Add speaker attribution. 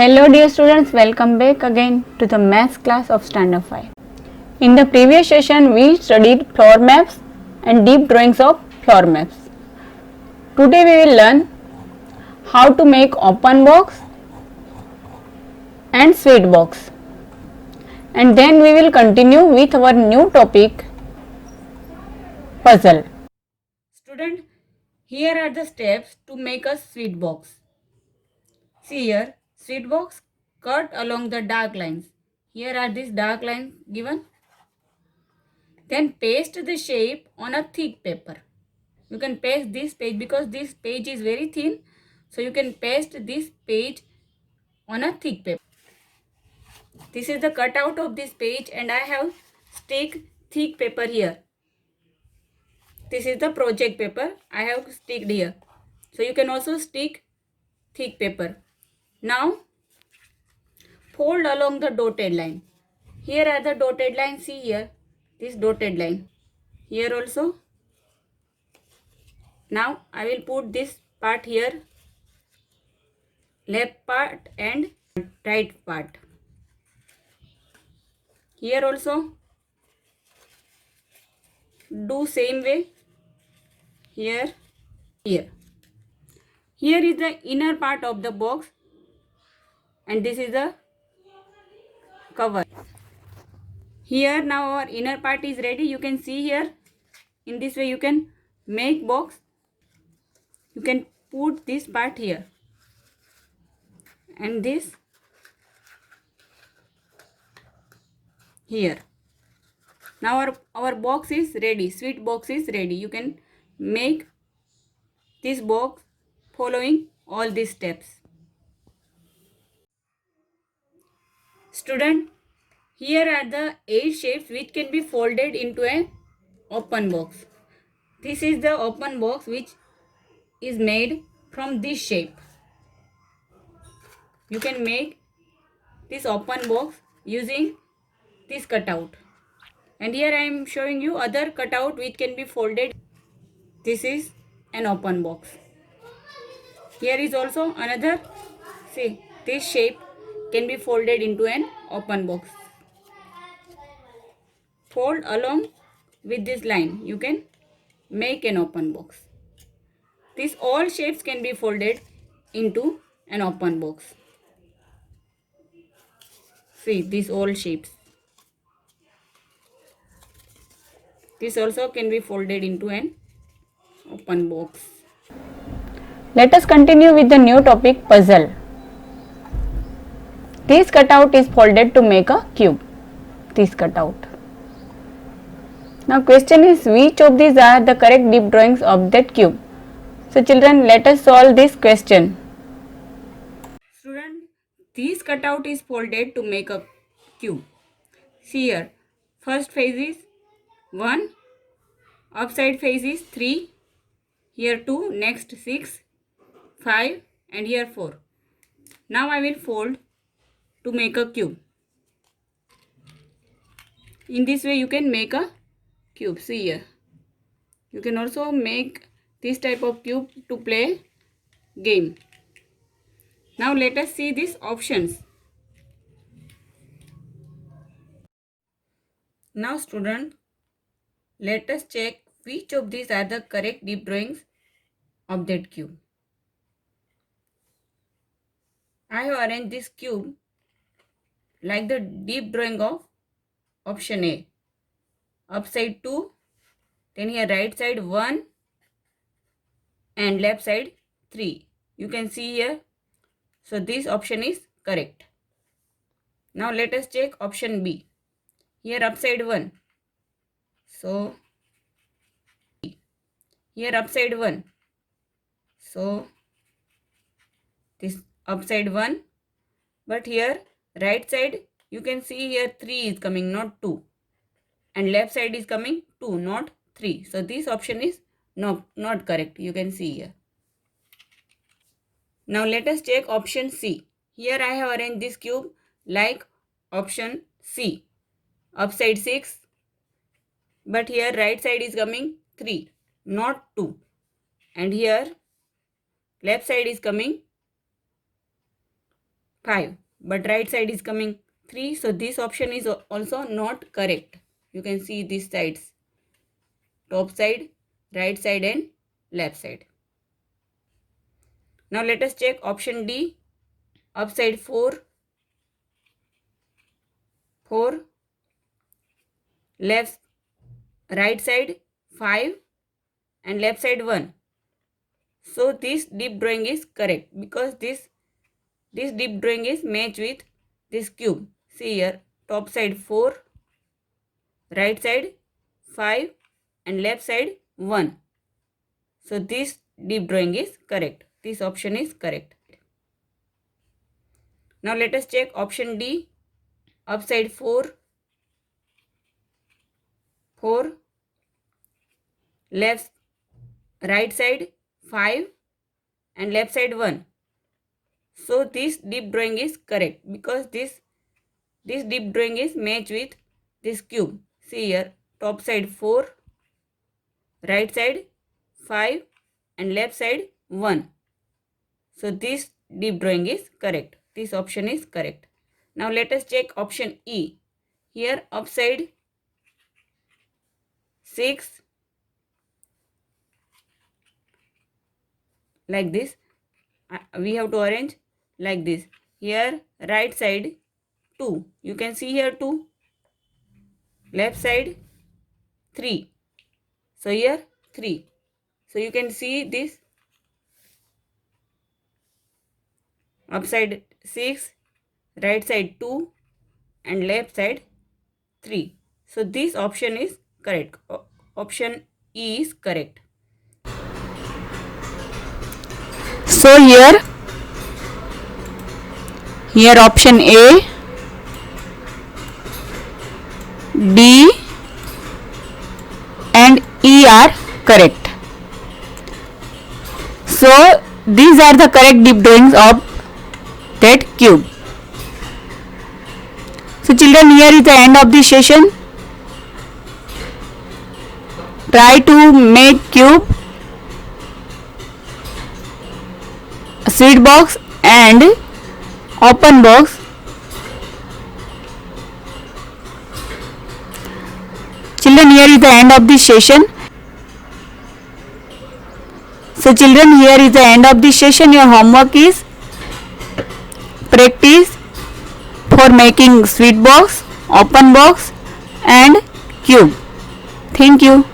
Speaker 1: Hello dear students, welcome back again to the maths class of standard 5. In the previous session we studied floor maps and deep drawings of floor maps. Today we will learn how to make open box and sweet box. And then we will continue with our new topic, puzzle. Student, here are the steps to make a sweet box. See here, sweet box cut along the dark lines. Here are these dark lines given. Then paste the shape on a thick paper. You can paste this page because this page is very thin. So you can paste this page on a thick paper. This is the cutout of this page and I have stick thick paper here. This is the project paper I have sticked here. So you can also stick thick paper. Now fold along the dotted line. Here are the dotted line. See here, this dotted line. Here also. Now I will put this part here, left part and right part. Here also do same way. Here. Here is the inner part of the box and this is the cover. Here now our inner part is ready. You can see here. In this way you can make box. You can put this part here and this here. Now our box is ready. Sweet box is ready. You can make this box following all these steps. Student, here are the 8 shapes which can be folded into an open box. This is the open box which is made from this shape. You can make this open box using this cutout. And here I am showing you other cutout which can be folded. This is an open box. Here is also another. See, this shape can be folded into an open box. Fold along with this line. You can make an open box. These all shapes can be folded into an open box. See, these all shapes. This also can be folded into an open box. Let us continue with the new topic, puzzle. This cutout is folded to make a cube. This cutout. Now question is, which of these are the correct deep drawings of that cube? So children, let us solve this question. Student, this cutout is folded to make a cube. See here, first face is 1, upside face is 3, here 2, next 6, 5 and here 4. Now I will fold to make a cube. In this way you can make a cube. See here. You can also make this type of cube to play game. Now let us see these options. Now student, let us check which of these are the correct deep drawings of that cube. I have arranged this cube like the deep drawing of option A. Upside 2, then here right side 1 and left side 3. You can see here. So this option is correct. Now let us check option B. Here upside 1. So here upside 1. So this upside 1. But here right side you can see here 3 is coming, not 2. And left side is coming 2, not 3. So this option is not correct. You can see here. Now let us check option C. Here I have arranged this cube like option C. Upside 6. But here right side is coming 3, not 2. And here left side is coming 5, but right side is coming 3, so this option is also not correct. You can see these sides, top side, right side and left side. Now let us check option D, upside 4, left, right side 5 and left side 1. So this deep drawing is correct because this deep drawing is matched with this cube. See here, top side 4, right side 5 and left side 1. So this deep drawing is correct. This option is correct. Now let us check option D, upside 4, left, right side 5 and left side 1. So this deep drawing is correct because this deep drawing is matched with this cube. See here, top side 4, right side 5 and left side 1. So this deep drawing is correct. This option is correct. Now let us check option E. Here upside 6, like this. We have to arrange like this. Here right side 2. You can see here 2. Left side 3. So here 3. So you can see this upside 6, right side 2 and left side 3. So this option is correct. Option E is correct. So here option A, D and E are correct. So these are the correct deep drawings of that cube. So children, here is the end of the session. Try to make cube, a sweet box and open box. Children, here is the end of this session. So children, here is the end of this session. Your homework is practice for making sweet box, open box and cube. Thank you.